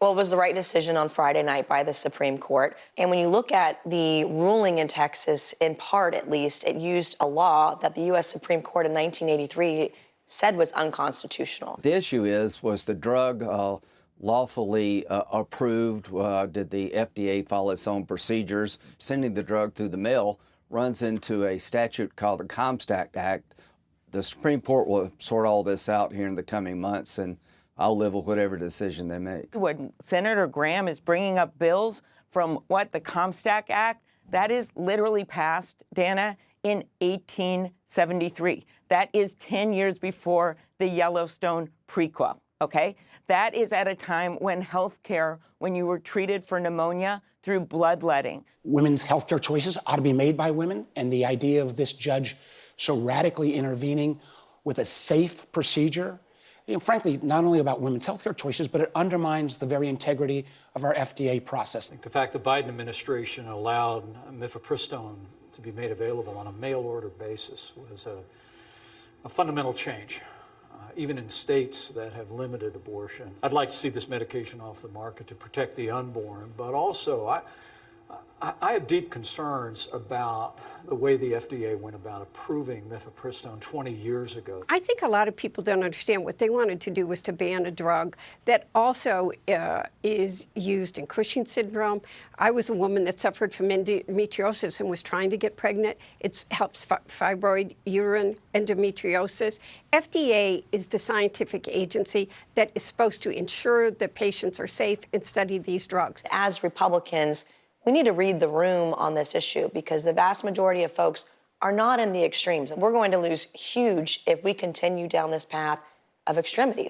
Well, it was the right decision on Friday night by the Supreme Court. And when you look at the ruling in Texas, in part at least, it used a law that the U.S. Supreme Court in 1983 said was unconstitutional. The issue was the drug lawfully approved? Did the FDA follow its own procedures? Sending the drug through the mail runs into a statute called the Comstock Act. The Supreme Court will sort all this out here in the coming months, and I'll live with whatever decision they make. When Senator Graham is bringing up bills from the Comstock Act, that is literally passed, Dana, in 1873. That is 10 years before the Yellowstone prequel, okay? That is at a time when healthcare, when you were treated for pneumonia through bloodletting. Women's healthcare choices ought to be made by women, and the idea of this judge so radically intervening with a safe procedure, frankly, not only about women's healthcare choices, but it undermines the very integrity of our FDA process. I think the fact the Biden administration allowed mifepristone to be made available on a mail-order basis was a fundamental change, even in states that have limited abortion. I'd like to see this medication off the market to protect the unborn, but also I have deep concerns about the way the FDA went about approving mifepristone 20 years ago. I think a lot of people don't understand what they wanted to do was to ban a drug that also is used in Cushing syndrome. I was a woman that suffered from endometriosis and was trying to get pregnant. It helps fibroid uterine endometriosis. FDA is the scientific agency that is supposed to ensure that patients are safe and study these drugs. As Republicans, we need to read the room on this issue because the vast majority of folks are not in the extremes. We're going to lose huge if we continue down this path of extremities.